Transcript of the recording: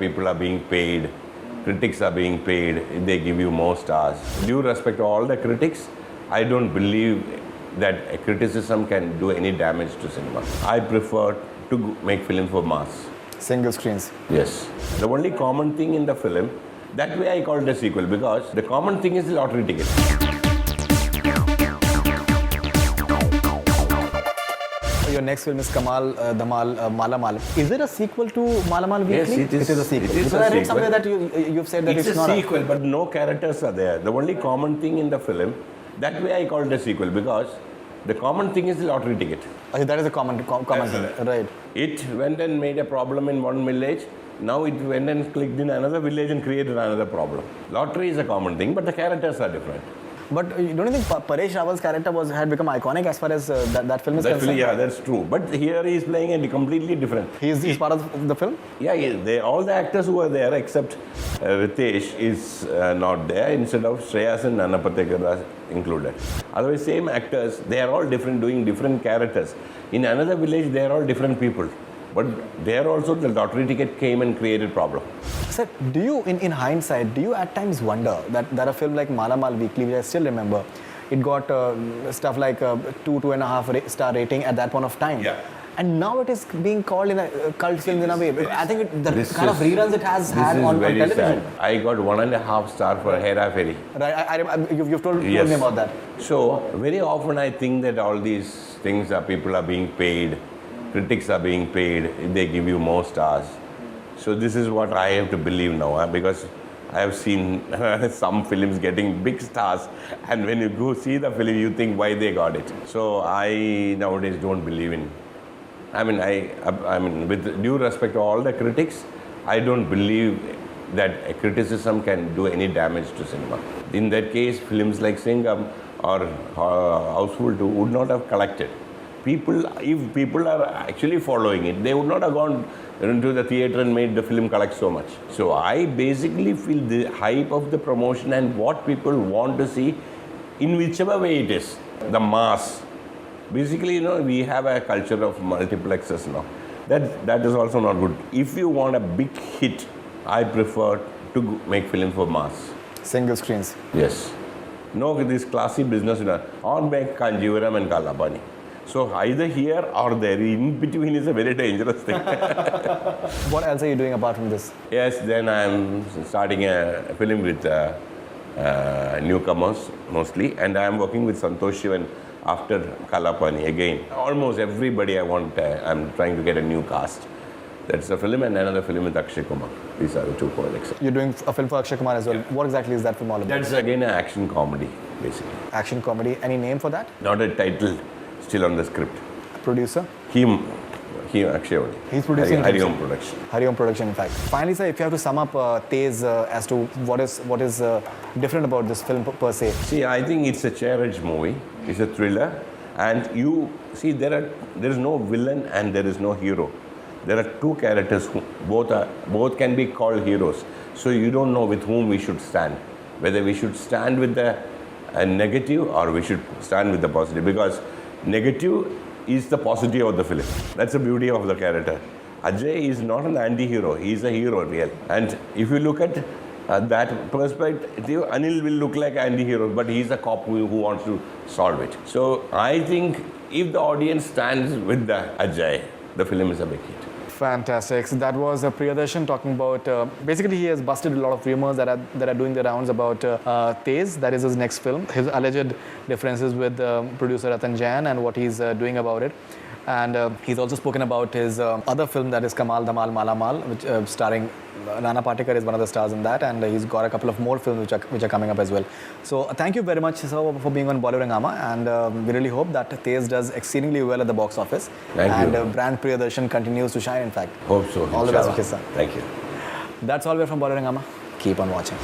people are being paid, critics are being paid, they give you more stars. Due respect to all the critics, I don't believe that a criticism can do any damage to cinema. I prefer to make film for mass. Single screens. Yes. The only common thing in the film, that way I call it a sequel, because the common thing is the lottery ticket. Your next film is Malamaal. Is it a sequel to Malamaal Weekly? Yes, it is. It is a sequel. It is Because a I read sequel. somewhere that you've said that it's not a sequel, but no characters are there. The only common thing in the film, that way I call it a sequel, because the common thing is the lottery ticket. Okay, that is a common thing, right? It went and made a problem in one village. Now it went and clicked in another village and created another problem. Lottery is a common thing, but the characters are different. But don't you think Paresh Rawal's character had become iconic as far as that film is concerned? Yeah, that's true. But here he is playing a completely different. He's part of the film? Yeah, all the actors who are there except Ritesh is not there. Instead of Shreyas and Nana Patekar are included. Otherwise, same actors, they are all different, doing different characters. In another village, they are all different people. But there also the lottery ticket came and created problem. Sir, do you, in hindsight, do you at times wonder that a film like Malamaal Weekly, which I still remember, it got stuff like 2.5 star rating at that point of time. Yeah. And now it is being called in a cult film in a way. I think the kind of reruns it has had on television. Sad. I got 1.5 star for Hera Pheri. Right, you've told me about that. So, very often I think that all these things are people are being paid, critics are being paid, they give you more stars. So this is what I have to believe now, because I have seen some films getting big stars, and when you go see the film, you think why they got it. So I nowadays don't believe in. I mean, with due respect to all the critics, I don't believe that a criticism can do any damage to cinema. In that case, films like Singham or Houseful 2 would not have collected. If people are actually following it, they would not have gone into the theatre and made the film collect so much. So I basically feel the hype of the promotion and what people want to see in whichever way it is, the mass. Basically, we have a culture of multiplexes now. That is also not good. If you want a big hit, I prefer to make film for mass. Single screens. Yes. No, this classy business, or make Kanjivaram and Kalapani. So either here or there, in between is a very dangerous thing. What else are you doing apart from this? Yes, then I am starting a film with newcomers mostly, and I am working with Santosh Shivan after Kalapani again. Almost everybody I'm trying to get a new cast. That's a film, and another film with Akshay Kumar. These are the two projects. You're doing a film for Akshay Kumar as well. Yeah. What exactly is that film all about? That's again an action comedy, basically. Action comedy. Any name for that? Not a title. Still on the script. Producer? Him Akshay only. He's producing Hariom Production. Hariom Production, in fact. Finally, sir, if you have to sum up Tezz as to what is different about this film per se. See, I think it's a cherished movie. It's a thriller, and you see there is no villain and there is no hero. There are two characters who both can be called heroes. So you don't know with whom we should stand. Whether we should stand with the negative or we should stand with the positive, because negative is the positive of the film. That's the beauty of the character. Ajay is not an anti-hero. He is a hero, real. And if you look at that perspective, Anil will look like an anti-hero, but he is a cop who wants to solve it. So I think if the audience stands with the Ajay, the film is a big hit. Fantastic. So that was Priyadarshan talking about, basically he has busted a lot of rumors that are doing the rounds about Tezz, that is his next film, his alleged differences with producer Ratan Jain and what he's doing about it. And he's also spoken about his other film, that is Kamal Dhamal Malamaal, which starring Nana Patekar is one of the stars in that, and he's got a couple of more films which are coming up as well. So thank you very much, sir, for being on Bollywood Hungama, and we really hope that Tezz does exceedingly well at the box office. Thank you. Brand Priyadarshan continues to shine, in fact. Hope so. All the best, sir. Thank you. That's all we're from Bollywood Hungama. Keep on watching.